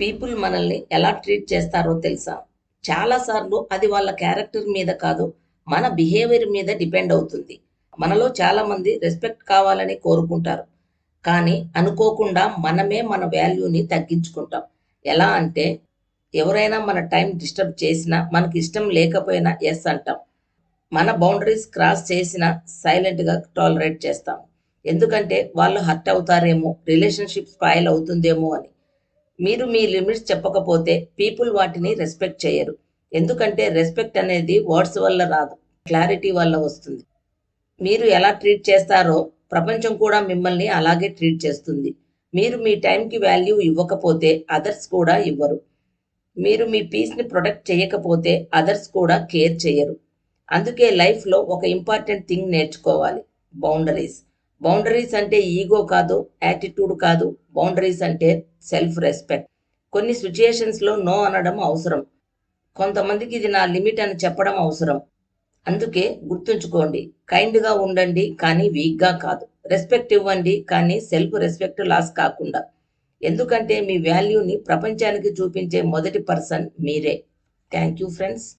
People మనల్ని ఎలా treat చేస్తారో తెలుసా? చాలాసార్లు అది వాళ్ళ క్యారెక్టర్ మీద కాదు, మన బిహేవియర్ మీద డిపెండ్ అవుతుంది. మనలో చాలామంది రెస్పెక్ట్ కావాలని కోరుకుంటారు. కానీ అనుకోకుండా మనమే మన వాల్యూని తగ్గించుకుంటాం. ఎలా అంటే ఎవరైనా మన టైం డిస్టర్బ్ చేసినా, మనకి ఇష్టం లేకపోయినా యెస్ అంటాం. మన బౌండరీస్ క్రాస్ చేసినా సైలెంట్‌గా టాలరేట్ చేస్తాం. ఎందుకంటే వాళ్ళు హర్ట్ అవుతారేమో, రిలేషన్‌షిప్ స్పాయిల్ అవుతుందేమో అని. మీరు మీ లిమిట్స్ చెప్పకపోతే పీపుల్ వాటిని రెస్పెక్ట్ చేయరు. ఎందుకంటే రెస్పెక్ట్ అనేది వర్డ్స్ వల్ల రాదు. క్లారిటీ వల్ల వస్తుంది. మీరు ఎలా ట్రీట్ చేస్తారో ప్రపంచం కూడా మిమ్మల్ని అలాగే ట్రీట్ చేస్తుంది. మీరు మీ టైంకి వాల్యూ ఇవ్వకపోతే అదర్స్ కూడా ఇవ్వరు. మీరు మీ పీస్‌ని ప్రొటెక్ట్ చేయకపోతే అదర్స్ కూడా కేర్ చేయరు. అందుకే లైఫ్‌లో ఒక ఇంపార్టెంట్ థింగ్ నేర్చుకోవాలి. బౌండరీస్. బౌండరీస్ అంటే ఈగో కాదు, యాటిట్యూడ్ కాదు. బౌండరీస్ అంటే సెల్ఫ్ రెస్పెక్ట్. కొన్ని సిట్యుయేషన్స్‌లో నో అనడం అవసరం. కొంతమందికి ఇది నా లిమిట్ అని చెప్పడం అవసరం. అందుకే గుర్తుంచుకోండి. కైండ్‌గా ఉండండి కానీ వీక్‌గా కాదు. రెస్పెక్ట్ ఇవ్వండి కానీ సెల్ఫ్ రెస్పెక్ట్ లాస్ కాకుండా. ఎందుకంటే మీ వాల్యూని ప్రపంచానికి చూపించే మొదటి పర్సన్ మీరే. Thank you friends.